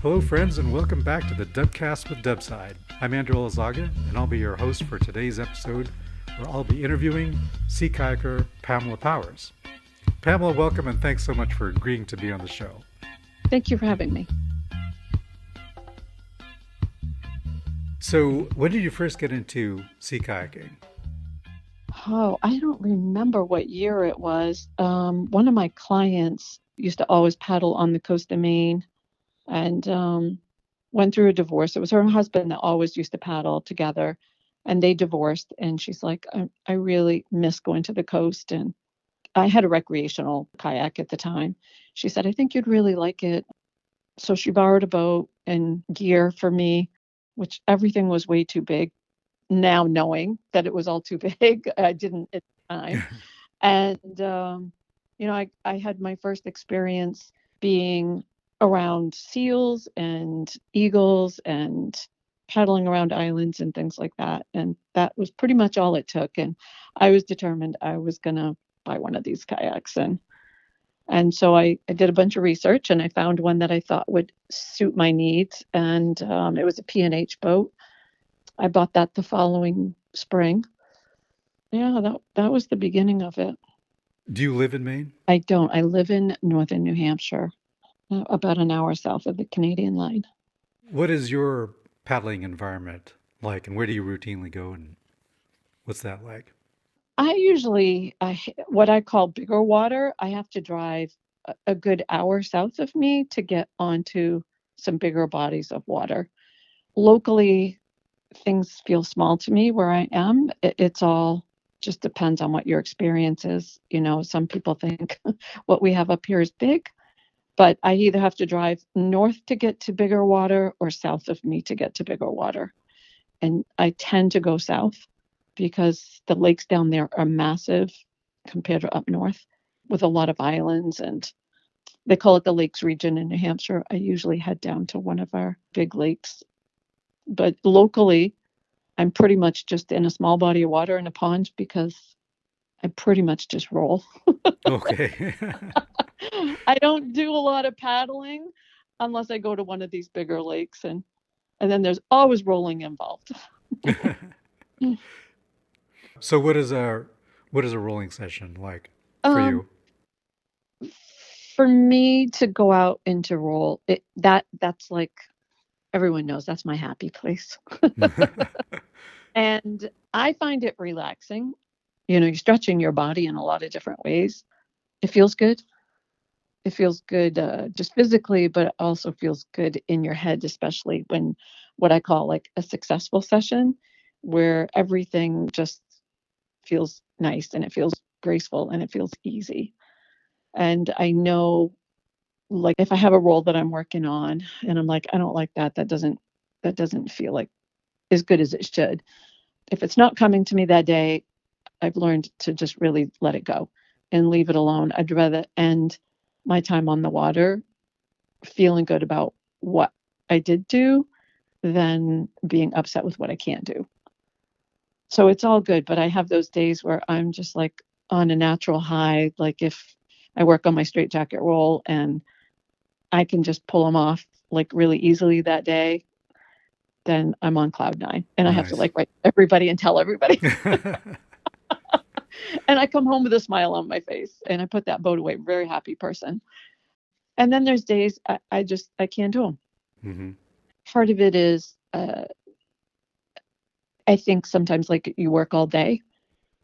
Hello, friends, and welcome back to the Dubcast with Dubside. I'm Andrew Elizaga, and I'll be your host for today's episode, where I'll be interviewing sea kayaker Pamela Powers. Pamela, welcome, and thanks so much for agreeing to be on the show. Thank you for having me. So, when did you first get into sea kayaking? Oh, I don't remember what year it was. One of my clients used to always paddle on the coast of Maine and went through a divorce. It was her husband that always used to paddle together, and they divorced. And she's like, I really miss going to the coast. And I had a recreational kayak at the time. She said, I think you'd really like it. So she borrowed a boat and gear for me, which everything was way too big. Now knowing that it was all too big, I didn't at the time. And, I had my first experience being around seals and eagles and paddling around islands and things like that. And that was pretty much all it took. And I was determined I was going to buy one of these kayaks. And so I did a bunch of research and I found one that I thought would suit my needs. And it was a P&H boat. I bought that the following spring. Yeah, that was the beginning of it. Do you live in Maine? I don't. I live in northern New Hampshire, about an hour south of the Canadian line. What is your paddling environment like, and where do you routinely go, and what's that like? I usually, what I call bigger water, I have to drive a good hour south of me to get onto some bigger bodies of water. Locally, things feel small to me where I am. It's all just depends on what your experience is. Some people think what we have up here is big, but I either have to drive north to get to bigger water or south of me to get to bigger water. And I tend to go south because the lakes down there are massive compared to up north with a lot of islands, and they call it the Lakes region in New Hampshire. I usually head down to one of our big lakes. But locally, I'm pretty much just in a small body of water in a pond because I pretty much just roll. Okay. I don't do a lot of paddling unless I go to one of these bigger lakes, and then there's always rolling involved. So what is a rolling session like for you? For me to go out and to roll, that's like everyone knows that's my happy place. And I find it relaxing. You're stretching your body in a lot of different ways. It feels good. It feels good just physically, but it also feels good in your head, especially when what I call like a successful session where everything just feels nice and it feels graceful and it feels easy. And I know, like, if I have a role that I'm working on and I'm like, I don't like that, that doesn't feel like as good as it should. If it's not coming to me that day, I've learned to just really let it go and leave it alone. I'd rather end my time on the water feeling good about what I did do than being upset with what I can't do. So it's all good, but I have those days where I'm just like on a natural high, like if I work on my straight jacket roll and I can just pull them off like really easily that day, then I'm on cloud nine and I have to Nice. like write everybody and tell everybody. And I come home with a smile on my face and I put that boat away, very happy person. And then there's days I can't do them. Mm-hmm. Part of it is, I think sometimes like you work all day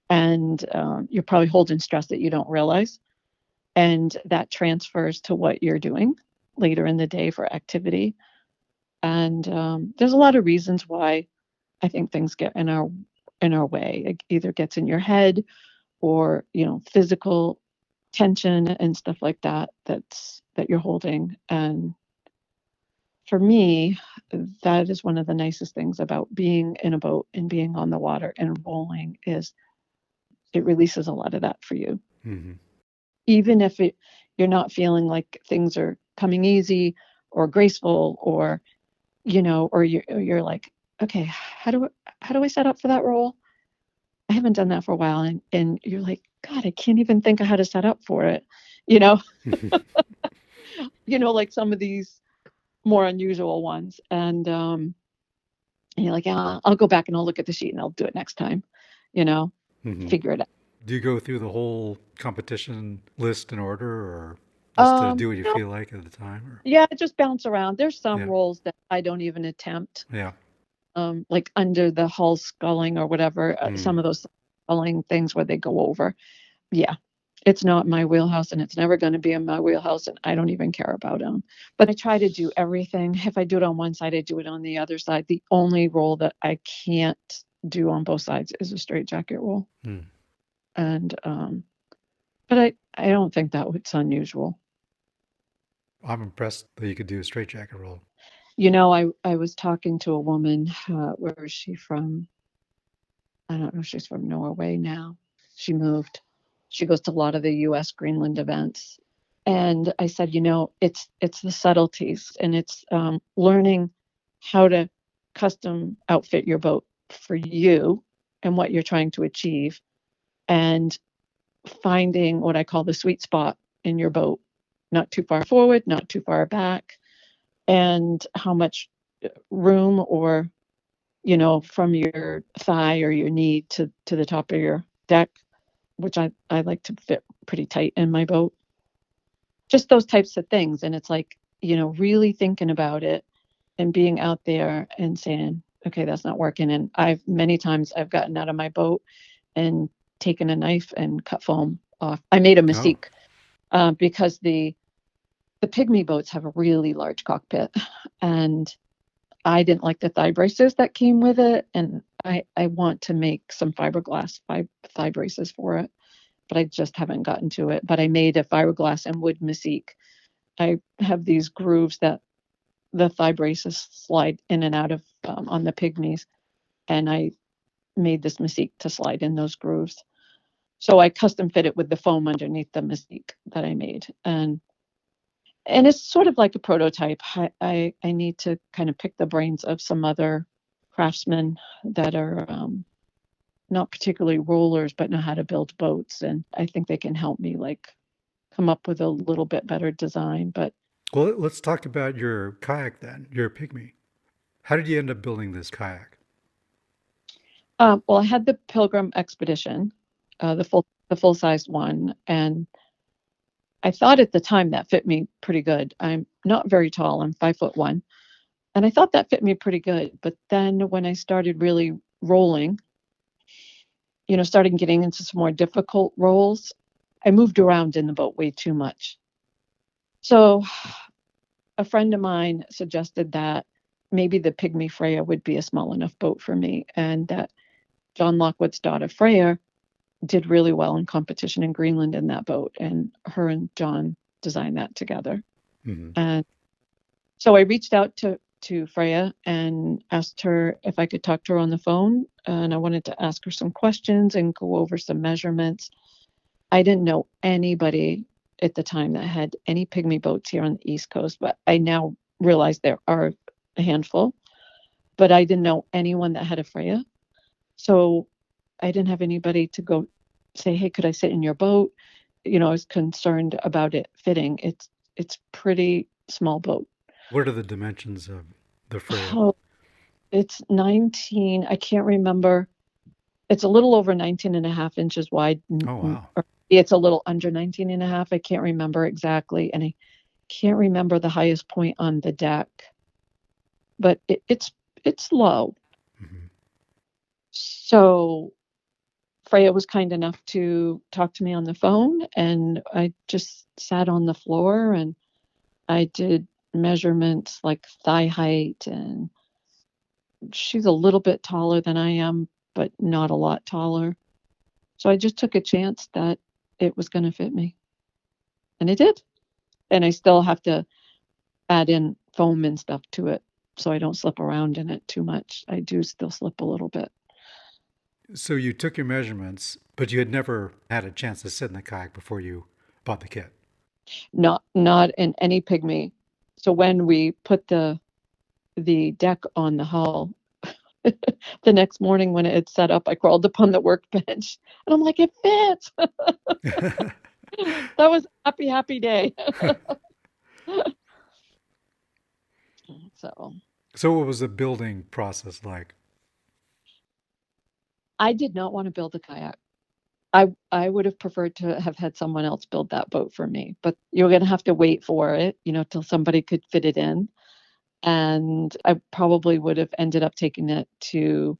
and you're probably holding stress that you don't realize. And that transfers to what you're doing later in the day for activity. And there's a lot of reasons why I think things get in our way. It either gets in your head or, physical tension and stuff like that that you're holding. And for me, that is one of the nicest things about being in a boat and being on the water and rolling is it releases a lot of that for you. Mm-hmm. Even if you're not feeling like things are coming easy or graceful or, or you're like, okay, how do I set up for that roll? I haven't done that for a while. And you're like, God, I can't even think of how to set up for it. Like some of these more unusual ones. And you're like, yeah, I'll go back and I'll look at the sheet and I'll do it next time, Hmm. figure it out. Do you go through the whole competition list in order, or just to do what you No, feel like at the time? Or yeah, just bounce around. There's some yeah, roles that I don't even attempt, yeah. like under the hull sculling or whatever, Mm. some of those sculling things where they go over. Yeah, it's not my wheelhouse and it's never going to be in my wheelhouse and I don't even care about them. But I try to do everything. If I do it on one side, I do it on the other side. The only role that I can't do on both sides is a straight jacket roll. Mm. And but I don't think that was unusual. I'm impressed that you could do a straitjacket roll. I was talking to a woman, where is she from? I don't know, she's from Norway now. She moved. She goes to a lot of the US Greenland events. And I said, it's the subtleties and it's learning how to custom outfit your boat for you and what you're trying to achieve, and finding what I call the sweet spot in your boat, not too far forward, not too far back, and how much room, or from your thigh or your knee to the top of your deck, which I like to fit pretty tight in my boat. Just those types of things. And it's like, really thinking about it and being out there and saying, okay, that's not working. And many times I've gotten out of my boat and taken a knife and cut foam off. I made a Oh, mistake, because the pygmy boats have a really large cockpit, and I didn't like the thigh braces that came with it, and I want to make some fiberglass thigh braces for it, but I just haven't gotten to it. But I made a fiberglass and wood mesik. I have these grooves that the thigh braces slide in and out of, on the pygmies, and I made this mesik to slide in those grooves. So I custom fit it with the foam underneath the mesik that I made, and it's sort of like a prototype. I need to kind of pick the brains of some other craftsmen that are, not particularly rollers, but know how to build boats. And I think they can help me like come up with a little bit better design. But well, let's talk about your kayak then, your pygmy. How did you end up building this kayak? well, I had the Pilgrim Expedition, the full sized one, and I thought at the time that fit me pretty good. I'm not very tall. I'm 5'1", and I thought that fit me pretty good. But then when I started really rolling, started getting into some more difficult rolls, I moved around in the boat way too much. So a friend of mine suggested that maybe the Pygmy Freya would be a small enough boat for me, and that John Lockwood's daughter Freya did really well in competition in Greenland in that boat, and her and John designed that together. Mm-hmm. And so I reached out to Freya and asked her if I could talk to her on the phone, and I wanted to ask her some questions and go over some measurements. I didn't know anybody at the time that had any pygmy boats here on the East Coast, but I now realize there are a handful, but I didn't know anyone that had a Freya. So I didn't have anybody to go say, hey, could I sit in your boat? I was concerned about it fitting. It's pretty small boat. What are the dimensions of the Freya? Oh, it's 19, I can't remember. It's a little over 19 and a half inches wide. Oh, wow. Or it's a little under 19 and a half. I can't remember exactly. And I can't remember the highest point on the deck, but it's low. Mm-hmm. So Freya was kind enough to talk to me on the phone, and I just sat on the floor and I did measurements like thigh height, and she's a little bit taller than I am, but not a lot taller. So I just took a chance that it was going to fit me, and it did. And I still have to add in foam and stuff to it so I don't slip around in it too much. I do still slip a little bit. So you took your measurements, but you had never had a chance to sit in the kayak before you bought the kit. Not in any pygmy. So when we put the deck on the hull, the next morning when it had set up, I crawled upon the workbench and I'm like, it fits. That was a happy, happy day. So So what was the building process like? I did not want to build a kayak. I would have preferred to have had someone else build that boat for me, but you're going to have to wait for it, till somebody could fit it in. And I probably would have ended up taking it to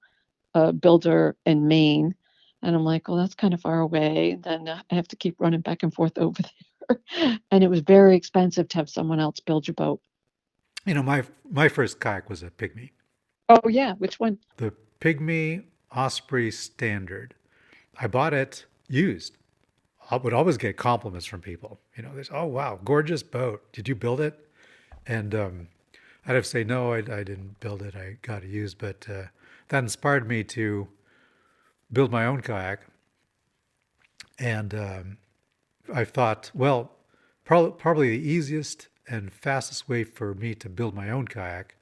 a builder in Maine. And I'm like, well, that's kind of far away. Then I have to keep running back and forth over there. And it was very expensive to have someone else build your boat. My first kayak was a Pygmy. Oh, yeah. Which one? The Pygmy Osprey Standard. I bought it used. I would always get compliments from people. There's, oh, wow, gorgeous boat. Did you build it? And I'd have to say, no, I didn't build it. I got it used. But that inspired me to build my own kayak. And I thought, well, probably the easiest and fastest way for me to build my own kayak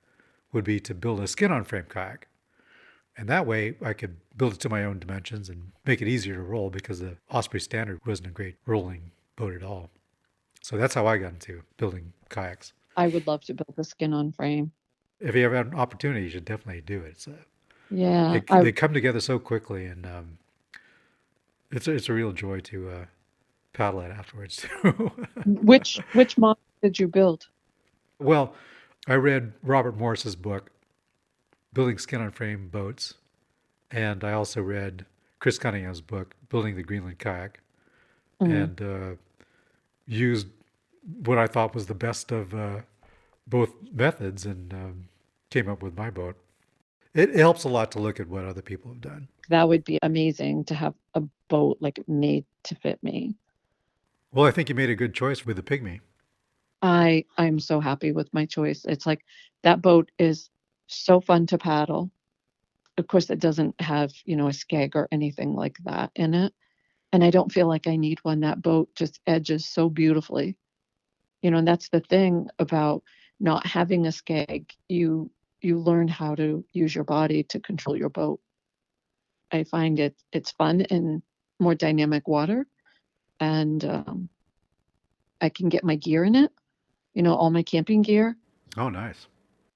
would be to build a skin on frame kayak. And that way I could build it to my own dimensions and make it easier to roll because the Osprey Standard wasn't a great rolling boat at all. So that's how I got into building kayaks. I would love to build a skin on frame. If you ever have an opportunity, you should definitely do it. So Yeah. they come together so quickly, and it's a real joy to paddle it afterwards too. Which model did you build? Well, I read Robert Morris's book, Building Skin on Frame Boats, and I also read Chris Cunningham's book, Building the Greenland Kayak, Mm. and used what I thought was the best of both methods and came up with my boat. It helps a lot to look at what other people have done. That would be amazing to have a boat like made to fit me. Well, I think you made a good choice with the Pygmy. I'm so happy with my choice. It's like that boat is so fun to paddle. Of course, it doesn't have, a skeg or anything like that in it. And I don't feel like I need one. That boat just edges so beautifully. And that's the thing about not having a skeg. You learn how to use your body to control your boat. I find it's fun in more dynamic water, and I can get my gear in it. All my camping gear. Oh, nice.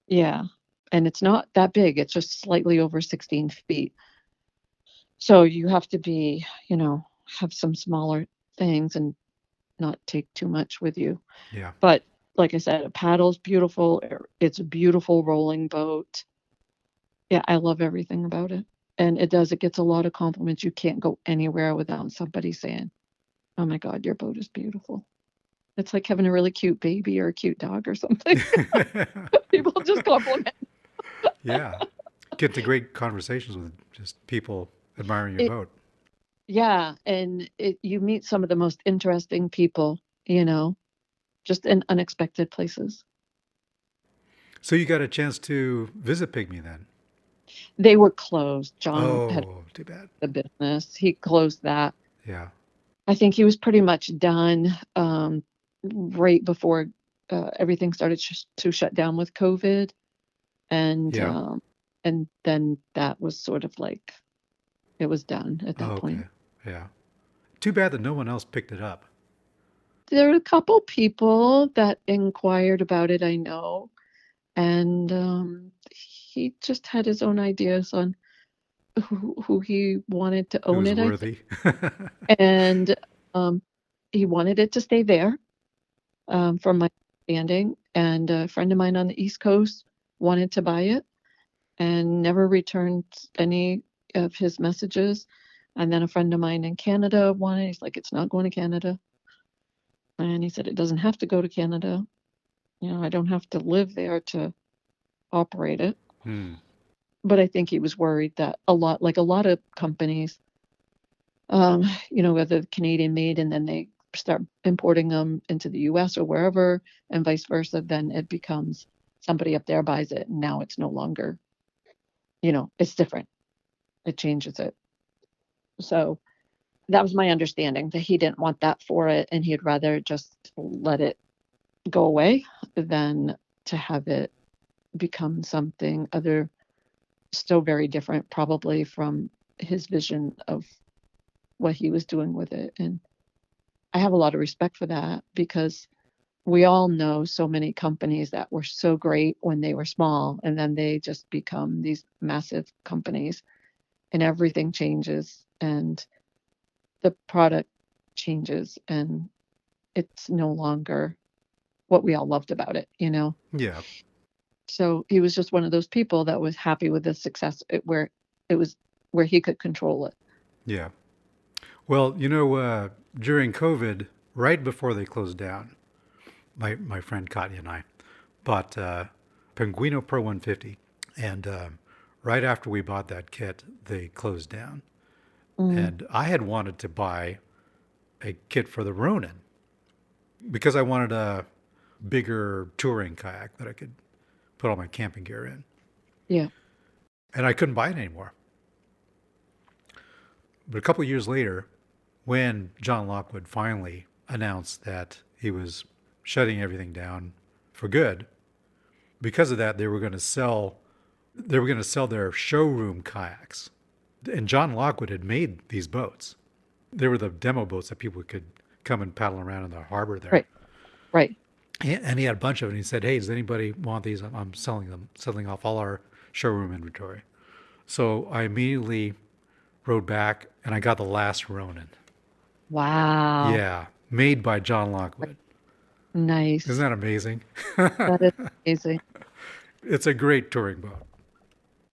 Yeah. And it's not that big. It's just slightly over 16 feet. So you have to be, have some smaller things and not take too much with you. Yeah. But like I said, a paddle's beautiful. It's a beautiful rolling boat. Yeah, I love everything about it. And it gets a lot of compliments. You can't go anywhere without somebody saying, oh my God, your boat is beautiful. It's like having a really cute baby or a cute dog or something. People just compliment. Yeah. Get to great conversations with just people admiring your It, boat. yeah, and you meet some of the most interesting people, just in unexpected places. So you got a chance to visit Pygmy then? They were closed. John had Oh, too bad. the business. He closed that. Yeah. I think he was pretty much done right before everything started to shut down with COVID, and Yeah. then that was sort of like it was done at Oh, that okay. point. Yeah. Too bad that no one else picked it up. There were a couple people that inquired about it, I know, and he just had his own ideas on who he wanted to own Who's it, I think, worthy? and um, he wanted it to stay there, from my understanding. And a friend of mine on the East Coast wanted to buy it and never returned any of his messages. And then a friend of mine in Canada wanted, he's like, it's not going to Canada. And he said, it doesn't have to go to Canada. I don't have to live there to operate it. Hmm. But I think he was worried that like a lot of companies, whether Canadian made and then they start importing them into the US or wherever and vice versa, then it becomes somebody up there buys it and now it's no longer, it's different. It changes it. So that was my understanding that he didn't want that for it and he'd rather just let it go away than to have it become something other, still very different, probably from his vision of what he was doing with it. And I have a lot of respect for that because we all know so many companies that were so great when they were small, and then they just become these massive companies, and everything changes, and the product changes, and it's no longer what we all loved about it, you know? Yeah. So he was just one of those people that was happy with the success where it was where he could control it. Yeah. Well, during COVID, right before they closed down, my friend Katya and I bought Penguino Pro 150. And right after we bought that kit, they closed down. Mm, And I had wanted to buy a kit for the Ronin because I wanted a bigger touring kayak that I could put all my camping gear in. yeah. And I couldn't buy it anymore. But a couple of years later, when John Lockwood finally announced that he was shutting everything down for good, because of that, they were going to sell their showroom kayaks. And John Lockwood had made these boats. They were the demo boats that people could come and paddle around in the harbor there. Right. Right. And he had a bunch of it. And he said, "Hey, does anybody want these? I'm selling them, selling off all our showroom inventory." So I immediately rode back and I got the last Ronin. Wow. Yeah, made by John Lockwood. Isn't Nice. that amazing? That is amazing. It's a great touring boat.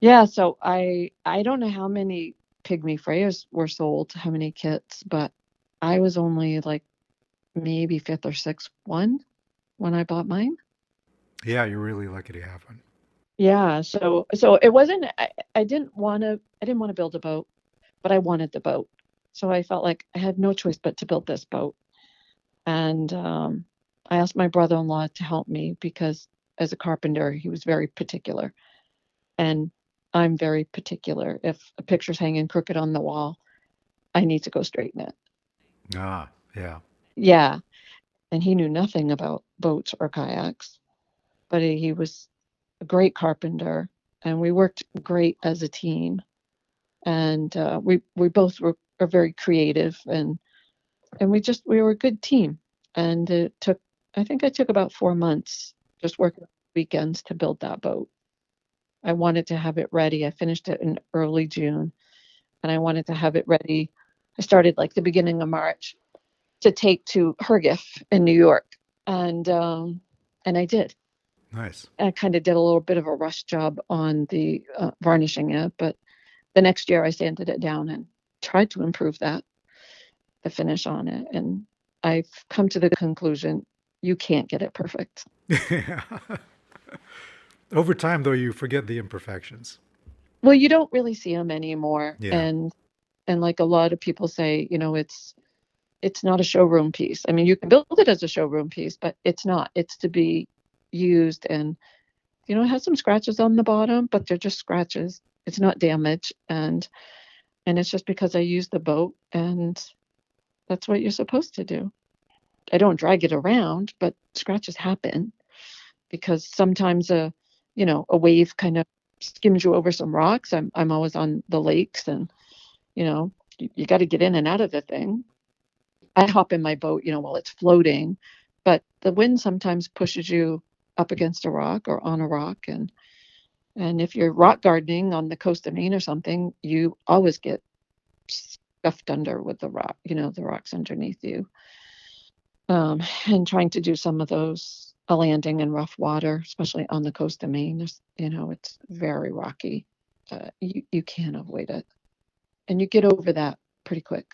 Yeah, so I don't know how many Pygmy Freyas were sold, how many kits, but I was only like maybe fifth or sixth one when I bought mine. Yeah, you're really lucky to have one. Yeah, so it wasn't I didn't want to build a boat, but I wanted the boat. So I felt like I had no choice but to build this boat. And I asked my brother-in-law to help me because as a carpenter, he was very particular. And I'm very particular. If a picture's hanging crooked on the wall, I need to go straighten it. Ah, yeah. Yeah. And he knew nothing about boats or kayaks, but he was a great carpenter and we worked great as a team. And we both are very creative and we were a good team. And I think I took about 4 months just working weekends to build that boat. I wanted to have it ready. I finished it in early June and I wanted to have it ready. I started like the beginning of March to take to Hergif in New York, and I did. Nice. I kind of did a little bit of a rush job on the varnishing it, but the next year I sanded it down and tried to improve the finish on it, and I've come to the conclusion you can't get it perfect. Yeah. Over time, though, you forget the imperfections. Well, you don't really see them anymore, Yeah. and like a lot of people say, it's not a showroom piece. I mean, you can build it as a showroom piece, but it's not. It's to be used, and it has some scratches on the bottom, but they're just scratches. It's not damage, and it's just because I use the boat, and that's what you're supposed to do. I don't drag it around, but scratches happen because sometimes a wave kind of skims you over some rocks. I'm always on the lakes, and you got to get in and out of the thing. I hop in my boat, while it's floating, but the wind sometimes pushes you up against a rock or on a rock, and if you're rock gardening on the coast of Maine or something, you always get scuffed under with the rock, the rocks underneath you. And trying to do some of those a landing in rough water, especially on the coast of Maine, it's very rocky. You can't avoid it, and you get over that pretty quick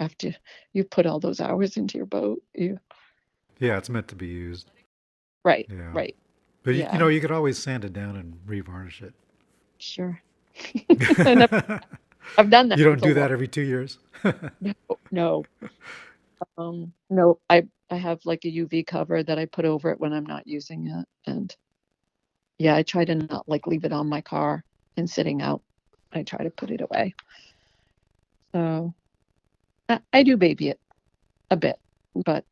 after you put all those hours into your boat. Yeah, it's meant to be used. Right, Yeah. right. But Yeah, you could always sand it down and revarnish it. sure. And I've done that You don't with a do that lot. every 2 years? No, no, no. I have like a UV cover that I put over it when I'm not using it, and yeah, I try to not like leave it on my car and sitting out. I try to put it away. So I do baby it a bit, but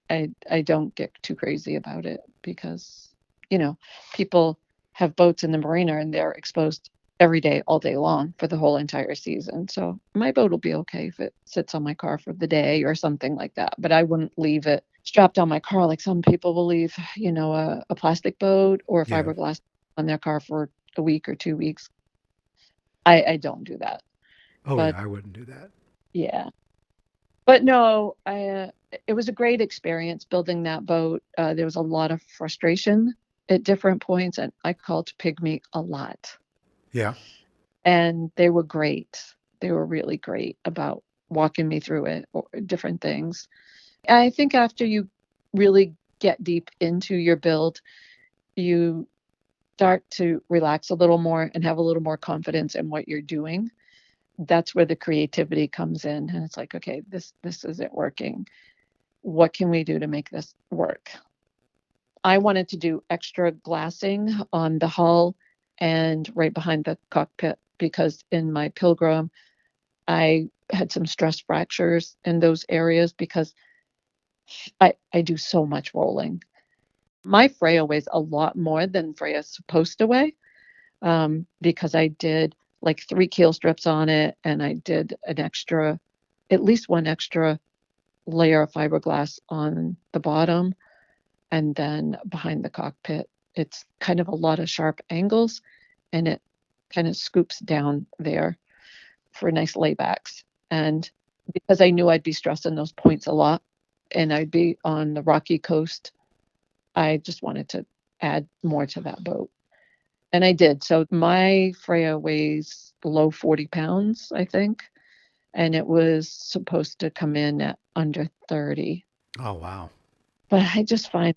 I don't get too crazy about it because, you know, people have boats in the marina and they're exposed every day, all day long for the whole entire season. So my boat will be okay if it sits on my car for the day or something like that. But I wouldn't leave it strapped on my car. Like some people will leave, a plastic boat or a Yeah. fiberglass on their car for a week or 2 weeks. I don't do that. Oh yeah, But I wouldn't do that. yeah. But no, it was a great experience building that boat. There was a lot of frustration at different points, and I called Pygmy a lot. Yeah. And they were great. They were really great about walking me through it or different things. I think after you really get deep into your build, you start to relax a little more and have a little more confidence in what you're doing. That's where the creativity comes in, and it's like, okay, this isn't working. What can we do to make this work? I wanted to do extra glassing on the hull and right behind the cockpit because in my Pilgrim, I had some stress fractures in those areas because I do so much rolling. My Freya weighs a lot more than Freya's supposed to weigh, because I did like 3 keel strips on it, and I did at least one extra layer of fiberglass on the bottom, and then behind the cockpit, it's kind of a lot of sharp angles, and it kind of scoops down there for nice laybacks. And because I knew I'd be stressing those points a lot and I'd be on the rocky coast, I just wanted to add more to that boat. And I did. So my Freya weighs below 40 pounds, I think. And it was supposed to come in at under 30. Oh wow. But I just find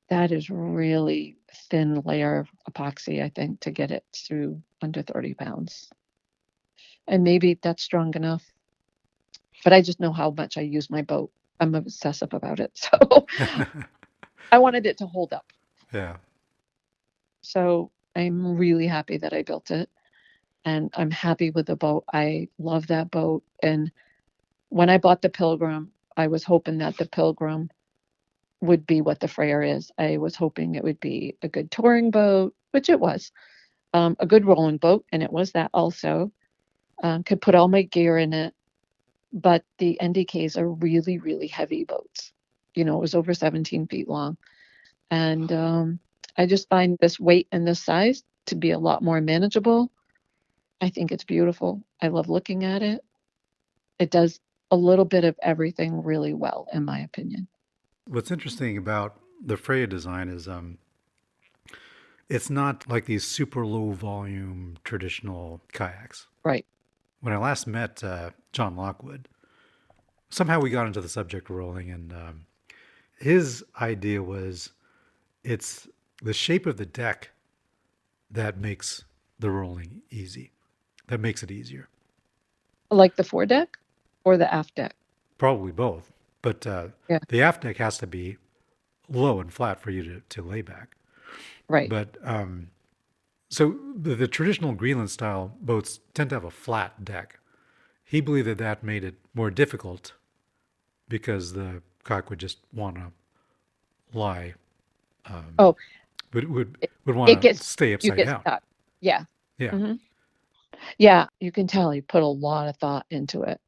that is really thin layer of epoxy, I think, to get it to under 30 pounds. And maybe that's strong enough. But I just know how much I use my boat. I'm obsessive about it. So I wanted it to hold up. Yeah. So I'm really happy that I built it. And I'm happy with the boat. I love that boat. And when I bought the Pilgrim, I was hoping that the Pilgrim would be what the Freya is. I was hoping it would be a good touring boat, which it was, a good rolling boat, and it was that also. Could put all my gear in it, but the NDKs are really, really heavy boats. It was over 17 feet long. And I just find this weight and this size to be a lot more manageable. I think it's beautiful. I love looking at it. It does a little bit of everything really well, in my opinion. What's interesting about the Freya design is it's not like these super low volume traditional kayaks. Right. When I last met John Lockwood, somehow we got into the subject of rolling, and his idea was it's the shape of the deck that makes the rolling easy, that makes it easier. Like the foredeck or the aft deck? Probably both, but Yeah. the aft deck has to be low and flat for you to lay back. Right. But so the traditional Greenland style boats tend to have a flat deck. He believed that that made it more difficult because the kayak would just want to lie, Oh, would want it to gets, stay you upside get down. stuck. Yeah. Yeah. hmm Yeah. You can tell he put a lot of thought into it.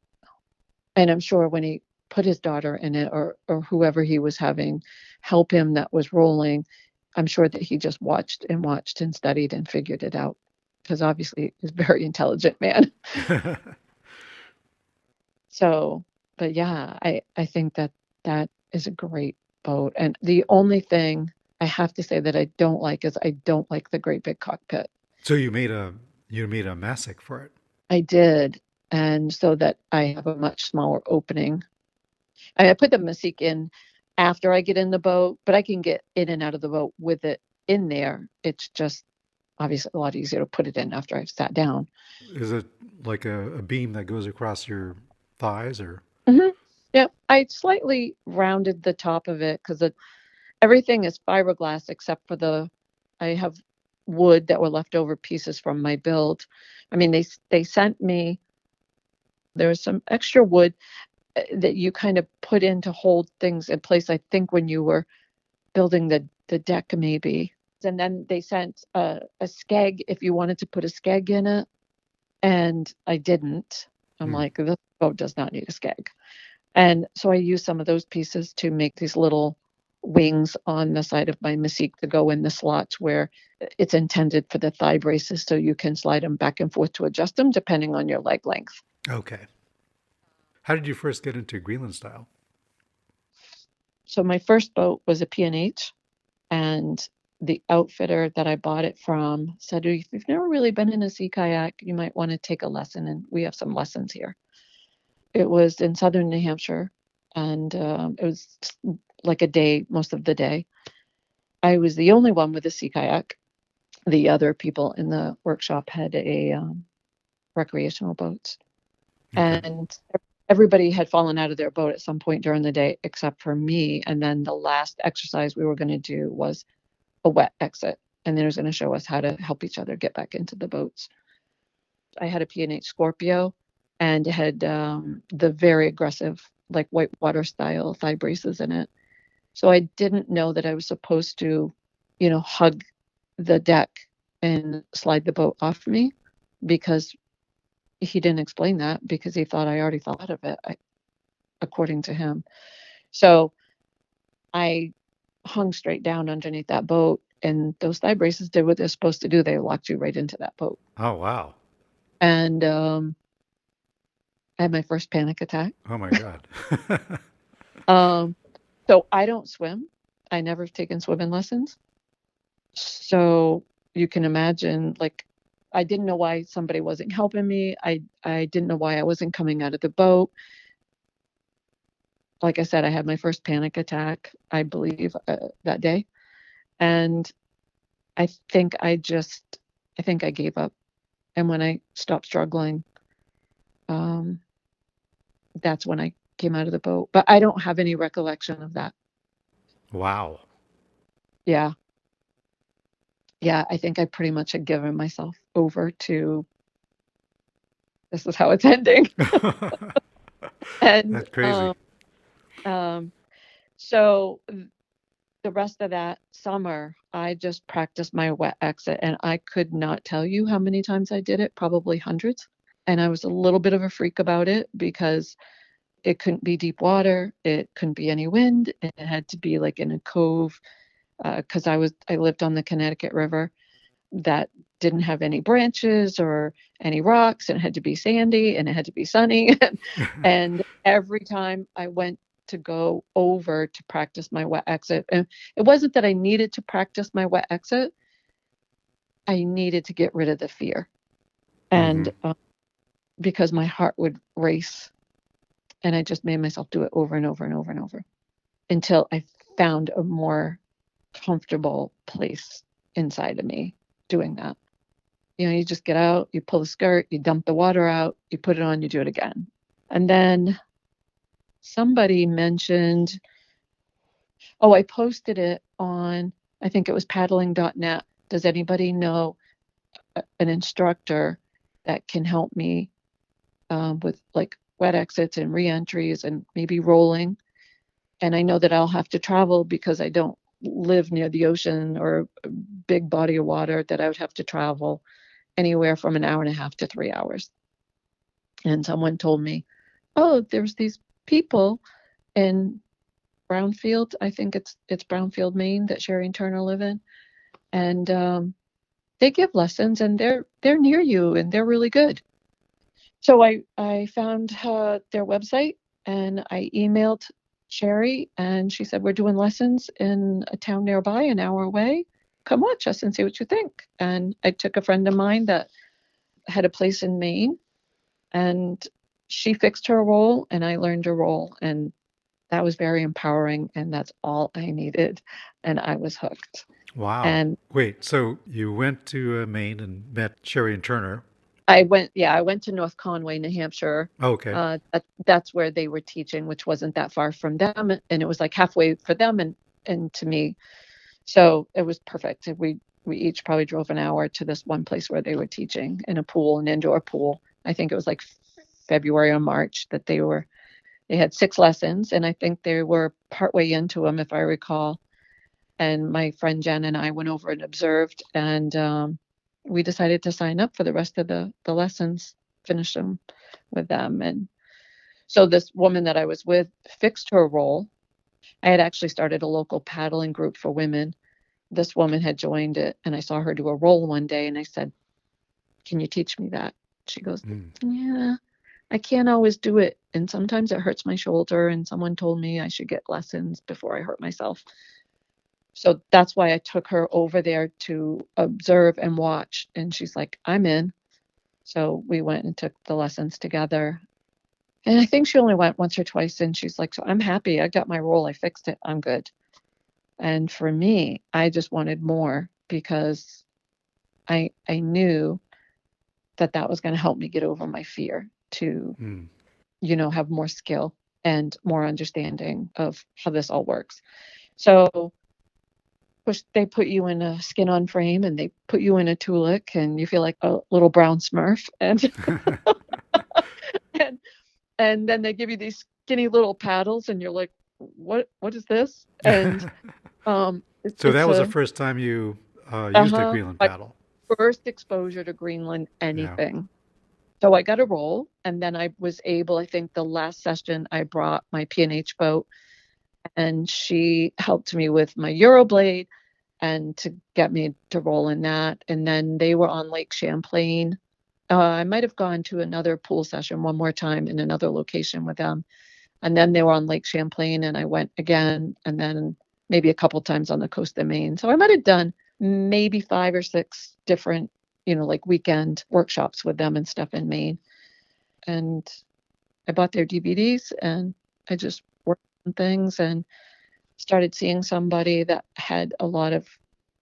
And I'm sure when he put his daughter in it, or whoever he was having help him that was rolling, I'm sure that he just watched and studied and figured it out, because obviously he's a very intelligent man. So, but yeah, I think that is a great boat. And the only thing I have to say that I don't like is I don't like the great big cockpit. So you made a Massic for it. I did. And so that I have a much smaller opening. I put the Masik in after I get in the boat, but I can get in and out of the boat with it in there. It's just obviously a lot easier to put it in after I've sat down. Is it like a beam that goes across your thighs, or? hmm Yeah, I slightly rounded the top of it because everything is fiberglass except for I have wood that were leftover pieces from my build. I mean, they sent me, there was some extra wood that you kind of put in to hold things in place, I think, when you were building the deck, maybe. And then they sent a skeg if you wanted to put a skeg in it. And I didn't. I'm Hmm. like, this boat does not need a skeg. And so I used some of those pieces to make these little wings on the side of my Mystique to go in the slots where it's intended for the thigh braces, so you can slide them back and forth to adjust them depending on your leg length. Okay. How did you first get into Greenland style? So my first boat was a P&H, and the outfitter that I bought it from said, if you've never really been in a sea kayak, you might want to take a lesson, and we have some lessons here. It was in southern New Hampshire, and it was like a day, most of the day. I was the only one with a sea kayak. The other people in the workshop had a recreational boats, Okay. and everybody had fallen out of their boat at some point during the day except for me. And then the last exercise we were going to do was a wet exit, and they was going to show us how to help each other get back into the boats. I had a P&H Scorpio, and it had the very aggressive, like whitewater style thigh braces in it. So I didn't know that I was supposed to, hug the deck and slide the boat off me, because he didn't explain that, because he thought I already thought of it, according to him. So I hung straight down underneath that boat, and those thigh braces did what they're supposed to do. They locked you right into that boat. Oh, wow. And I had my first panic attack. Oh, my God. So I don't swim. I never have taken swimming lessons. So you can imagine, like, I didn't know why somebody wasn't helping me. I didn't know why I wasn't coming out of the boat. Like I said, I had my first panic attack, I believe, that day. And I think I gave up. And when I stopped struggling, that's when I came out of the boat. But I don't have any recollection of that. Wow. Yeah. Yeah, I think I pretty much had given myself over to, this is how it's ending. And That's crazy. So the rest of that summer, I just practiced my wet exit, and I could not tell you how many times I did it, probably hundreds. And I was a little bit of a freak about it, because it couldn't be deep water, it couldn't be any wind, it had to be like in a cove, because I lived on the Connecticut River that didn't have any branches or any rocks, and it had to be sandy, and it had to be sunny. And every time I went to go over to practice my wet exit, and it wasn't that I needed to practice my wet exit, I needed to get rid of the fear. Mm-hmm. And because my heart would race, and I just made myself do it over and over and over and over until I found a more comfortable place inside of me doing that. You just get out, you pull the skirt, you dump the water out, you put it on, you do it again. And then somebody mentioned, I posted it on, I think it was paddling.net. Does anybody know an instructor that can help me with like wet exits and re-entries and maybe rolling? And I know that I'll have to travel, because I don't live near the ocean or a big body of water, that I would have to travel anywhere from an hour and a half to 3 hours. And someone told me, there's these people in Brownfield, I think it's Brownfield, Maine, that Sherry and Turner live in, and they give lessons, and they're near you, and they're really good. So I found their website, and I emailed Sherry, and she said, we're doing lessons in a town nearby, an hour away. Come watch us and see what you think. And I took a friend of mine that had a place in Maine, and she fixed her roll, and I learned a roll, and that was very empowering, and that's all I needed, and I was hooked. Wow. And Wait, so you went to Maine and met Sherry and Turner? I went to North Conway, New Hampshire. Oh, okay. That's where they were teaching, which wasn't that far from them, and it was like halfway for them and to me. So it was perfect. We each probably drove an hour to this one place where they were teaching in a pool, an indoor pool. I think it was like February or March that they had 6 lessons, and I think they were partway into them, if I recall. And my friend Jen and I went over and observed, and we decided to sign up for the rest of the lessons, finish them with them. And So this woman that I was with fixed her roll. I had actually started a local paddling group for women. This woman had joined it, and I saw her do a roll one day, and I said, "Can you teach me that?" She goes, "Yeah, I can't always do it, and sometimes it hurts my shoulder, and someone told me I should get lessons before I hurt myself." So that's why I took her over there to observe and watch, and she's like, "I'm in." So we went and took the lessons together. And I think she only went once or twice, and she's like, "So I'm happy. I got my roll. I fixed it. I'm good." And for me, I just wanted more because I knew that that was going to help me get over my fear to, have more skill and more understanding of how this all works. So they put you in a skin on frame and they put you in a tunic and you feel like a little brown Smurf and and, and then they give you these skinny little paddles and you're like, what is this? And So that it's was the a first time you used a Greenland my paddle. first exposure to Greenland Yeah. anything. So I got a roll, and then I was able, I think the last session I brought my P&H boat, and she helped me with my Euroblade and to get me to roll in that. And then they were on Lake Champlain. I might have gone to another pool session one more time in another location with them. And then they were on Lake Champlain, and I went again, and then maybe a couple times on the coast of Maine. So I might have done maybe 5 or 6 different, like weekend workshops with them and stuff in Maine. And I bought their DVDs and I just worked on things and started seeing somebody that had a lot of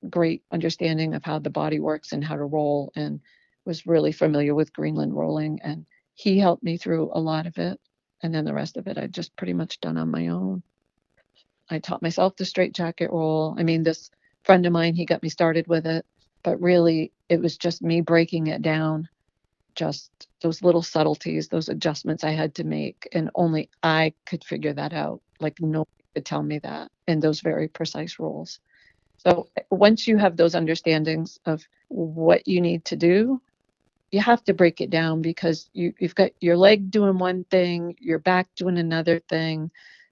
great understanding of how the body works and how to roll and was really familiar with Greenland rolling. And he helped me through a lot of it. And then the rest of it I just pretty much done on my own. I taught myself the straight jacket roll. I mean, this friend of mine, he got me started with it, but really it was just me breaking it down, just those little subtleties, those adjustments I had to make. And only I could figure that out. Like nobody could tell me that in those very precise rolls. So once you have those understandings of what you need to do, you have to break it down because you've got your leg doing one thing, your back doing another thing,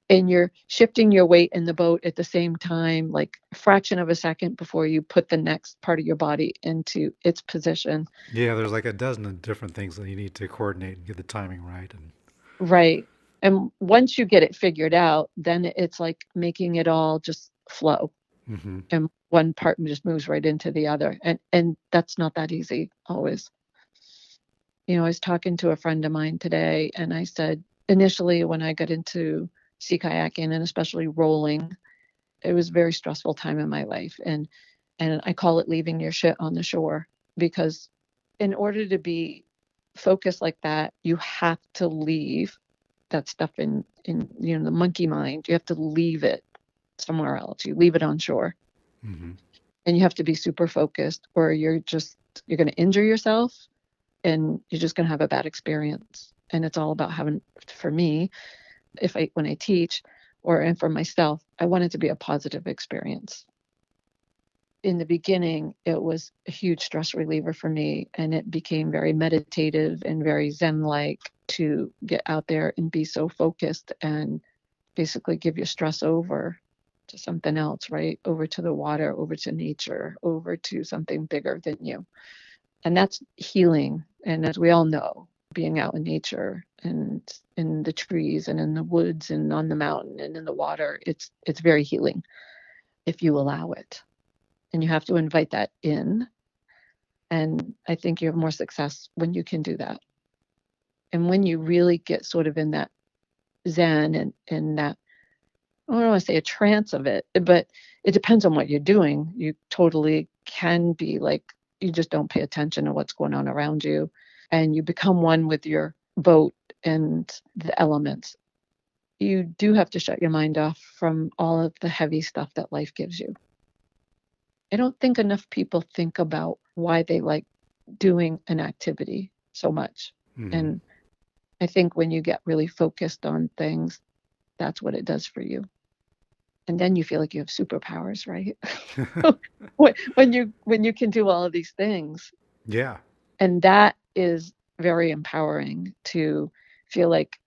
and you're shifting your weight in the boat at the same time, like a fraction of a second before you put the next part of your body into its position. Yeah, there's like a dozen of different things that you need to coordinate and get the timing right. And Right. And once you get it figured out, then it's like making it all just flow. And one part just moves right into the other. And that's not that easy always. I was talking to a friend of mine today, and I said, initially, when I got into sea kayaking and especially rolling, it was a very stressful time in my life. And I call it leaving your shit on the shore because in order to be focused like that, you have to leave that stuff in the monkey mind. You have to leave it somewhere else. You leave it on shore. And you have to be super focused or you're going to injure yourself and you're just going to have a bad experience. And it's all about having, for me, when I teach and for myself, I want it to be a positive experience. In the beginning, it was a huge stress reliever for me, and it became very meditative and very Zen-like to get out there and be so focused and basically give your stress over to something else, right? Over to the water, over to nature, over to something bigger than you. And that's healing. And as we all know, being out in nature and in the trees and in the woods and on the mountain and in the water, it's very healing if you allow it. And you have to invite that in. And I think you have more success when you can do that. And when you really get sort of in that Zen and that, I don't want to say a trance of it, but it depends on what you're doing. You totally can be like, you just don't pay attention to what's going on around you. And you become one with your boat and the elements. You do have to shut your mind off from all of the heavy stuff that life gives you. I don't think enough people think about why they like doing an activity so much. And I think when you get really focused on things, that's what it does for you. And then you feel like you have superpowers, right? when you can do all of these things. Yeah. And that is very empowering to feel like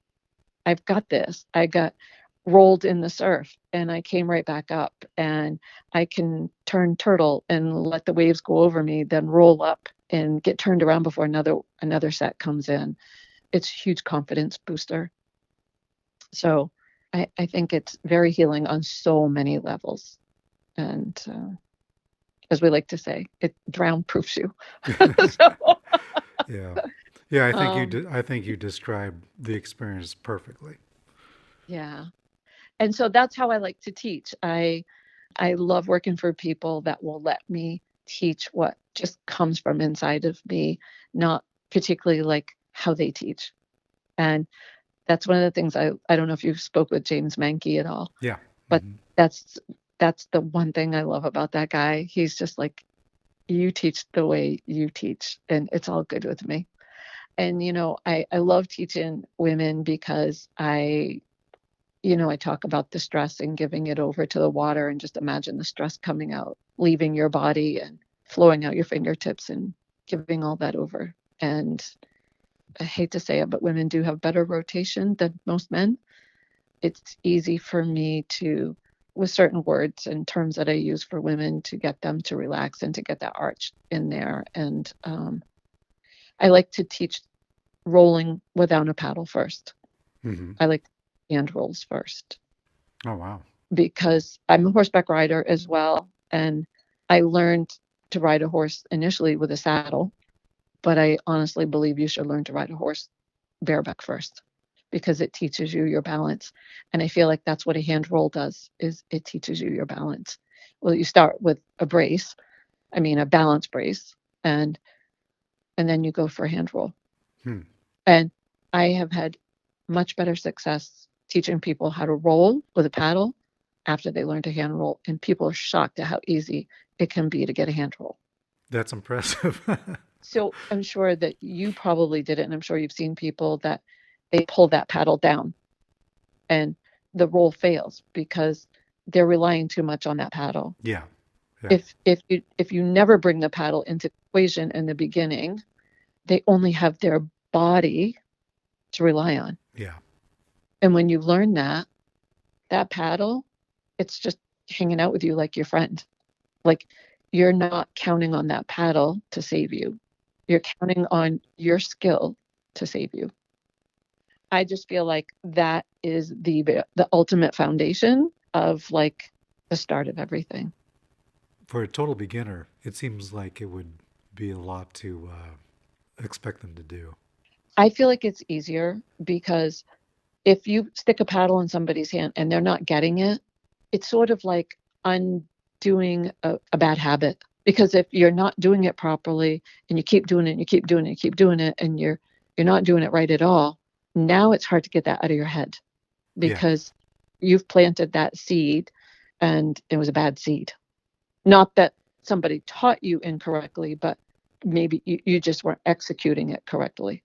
I've got this. I got rolled in the surf and I came right back up, and I can turn turtle and let the waves go over me, then roll up and get turned around before another set comes in. It's a huge confidence booster. So I think it's very healing on so many levels. And as we like to say, it drown proofs you. So, Yeah. Yeah, um, I think you described the experience perfectly. yeah. And so that's how I like to teach. I love working for people that will let me teach what just comes from inside of me, not particularly like how they teach. And that's one of the things I don't know if you spoke with James Mankey at all, Yeah. but Hmm. that's that's the one thing I love about that guy. He's just like, you teach the way you teach, and it's all good with me. And I love teaching women because I talk about the stress and giving it over to the water, and just imagine the stress coming out, leaving your body and flowing out your fingertips and giving all that over. And I hate to say it, but women do have better rotation than most men. It's easy for me to, with certain words and terms that I use for women, to get them to relax and to get that arch in there. And I like to teach rolling without a paddle first. Hmm. I like hand rolls first, Oh, wow. because I'm a horseback rider as well. And I learned to ride a horse initially with a saddle, but I honestly believe you should learn to ride a horse bareback first, because it teaches you your balance. And I feel like that's what a hand roll does, is it teaches you your balance. Well, you start with a balance brace, and then you go for a hand roll. Hmm. And I have had much better success teaching people how to roll with a paddle after they learn to hand roll. And people are shocked at how easy it can be to get a hand roll. That's impressive. So I'm sure that you probably did it. And I'm sure you've seen people that they pull that paddle down and the roll fails because they're relying too much on that paddle. Yeah. Yeah. If you never bring the paddle into the equation in the beginning, they only have their body to rely on. Yeah. And when you learn that paddle, it's just hanging out with you like your friend. Like, you're not counting on that paddle to save you. You're counting on your skill to save you. I just feel like that is the ultimate foundation of like the start of everything. For a total beginner, it seems like it would be a lot to expect them to do. I feel like it's easier because if you stick a paddle in somebody's hand and they're not getting it, it's sort of like undoing a bad habit. Because if you're not doing it properly and you keep doing it and you keep doing it, you keep doing it, and you're not doing it right at all, now it's hard to get that out of your head, Yeah. because you've planted that seed and it was a bad seed. Not that somebody taught you incorrectly, but maybe you just weren't executing it correctly.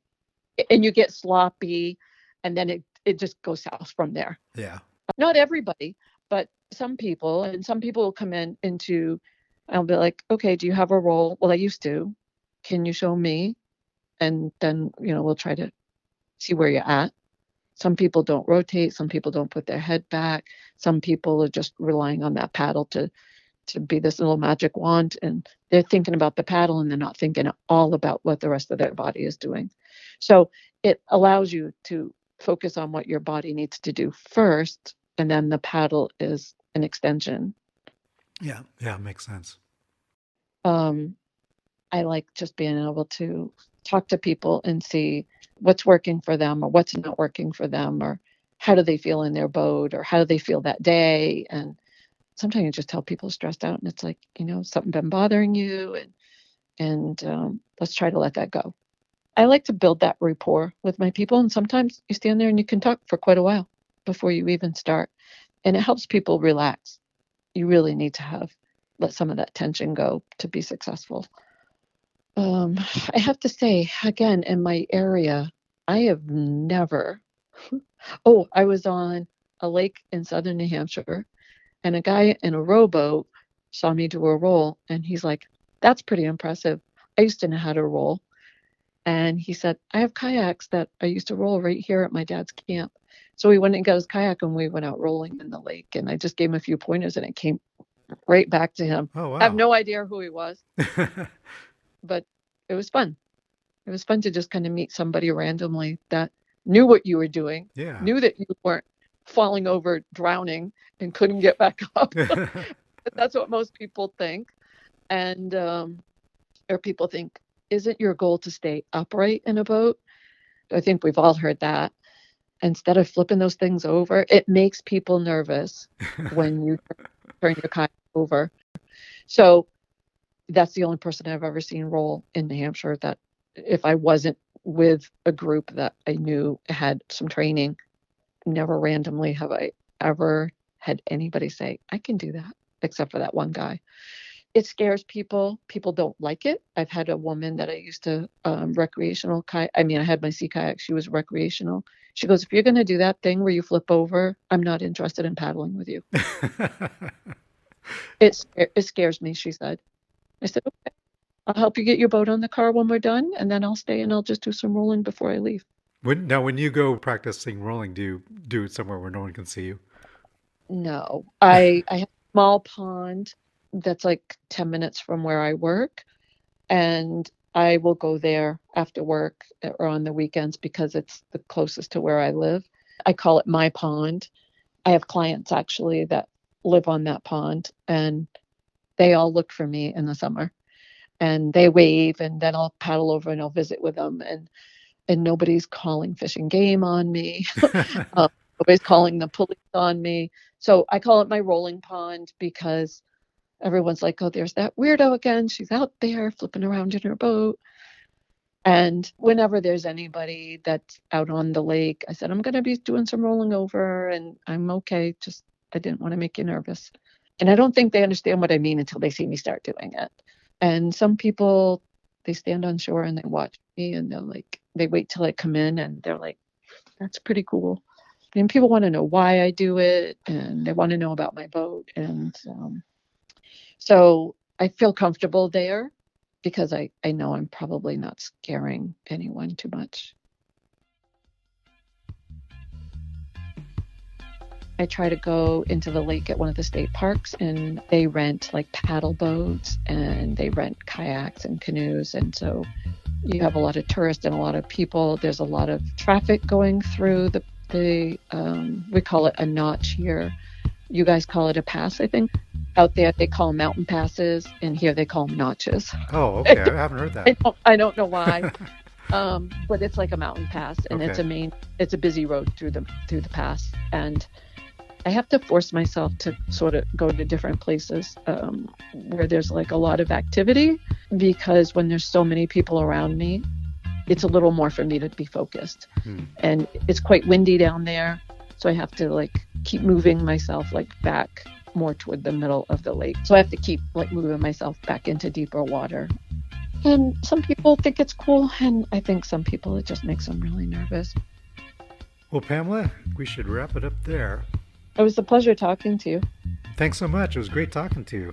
And you get sloppy, and then it just goes south from there. Yeah. Not everybody, but some people will come into, I'll be like, okay, do you have a role? Well, I used to. Can you show me? And then, we'll try to see where you're at. Some people don't rotate. Some people don't put their head back. Some people are just relying on that paddle to be this little magic wand, and they're thinking about the paddle and they're not thinking all about what the rest of their body is doing. So it allows you to focus on what your body needs to do first, and then the paddle is an extension. Yeah. Yeah. Makes sense. um, I like just being able to talk to people and see what's working for them or what's not working for them, or how do they feel in their boat, or how do they feel that day. And sometimes you just tell people stressed out, and it's like, something been bothering you, and let's try to let that go. I like to build that rapport with my people, and sometimes you stand there and you can talk for quite a while before you even start, and it helps people relax. You really need to let some of that tension go to be successful. Um, I have to say, again, in my area, I have never. Oh, I was on a lake in southern New Hampshire, and a guy in a rowboat saw me do a roll, and he's like, "That's pretty impressive. I used to know how to roll." And he said, "I have kayaks that I used to roll right here at my dad's camp." So he went and got his kayak and we went out rolling in the lake. And I just gave him a few pointers and it came right back to him. Oh, wow. I have no idea who he was, but it was fun. It was fun to just kind of meet somebody randomly that knew what you were doing, Yeah. knew that you weren't falling over, drowning, and couldn't get back up. That's what most people think. And, or people think, isn't your goal to stay upright in a boat? I think we've all heard that. Instead of flipping those things over, it makes people nervous when you turn your kayak over. So that's the only person I've ever seen roll in New Hampshire that if I wasn't with a group that I knew had some training, never randomly have I ever had anybody say, I can do that, except for that one guy. It scares people. People don't like it. I've had a woman that I used to recreational kayak. I mean, I had my sea kayak. She was recreational. She goes, if you're going to do that thing where you flip over, I'm not interested in paddling with you. It scares me, she said. I said, okay, I'll help you get your boat on the car when we're done, and then I'll stay and I'll just do some rolling before I leave. When you go practicing rolling, do you do it somewhere where no one can see you? No, I have a small pond that's like 10 minutes from where I work, and I will go there after work or on the weekends because it's the closest to where I live. I call it my pond. I have clients actually that live on that pond, and they all look for me in the summer, and they wave, and then I'll paddle over and I'll visit with them, and nobody's calling Fish and Game on me. Nobody's calling the police on me. So I call it my rolling pond because everyone's like, oh, there's that weirdo again. She's out there flipping around in her boat. And whenever there's anybody that's out on the lake, I said, I'm going to be doing some rolling over and I'm okay. Just, I didn't want to make you nervous. And I don't think they understand what I mean until they see me start doing it. And some people, they stand on shore and they watch me and they're like, they wait till I come in and they're like, that's pretty cool. And people want to know why I do it and they want to know about my boat. And so I feel comfortable there because I know I'm probably not scaring anyone too much. I try to go into the lake at one of the state parks and they rent like paddle boats and they rent kayaks and canoes. And so you have a lot of tourists and a lot of people. There's a lot of traffic going through we call it a notch here. You guys call it a pass, I think. Out there they call them mountain passes and here they call them notches. Oh, okay. I haven't heard that. I don't know why. But it's like a mountain pass and Okay. it's a busy road through the pass. And I have to force myself to sort of go to different places where there's like a lot of activity because when there's so many people around me, it's a little more for me to be focused. And it's quite windy down there. So I have to like keep moving myself like back more toward the middle of the lake. So I have to keep like moving myself back into deeper water. And some people think it's cool. And I think some people, it just makes them really nervous. Well, Pamela, we should wrap it up there. It was a pleasure talking to you. Thanks so much. It was great talking to you.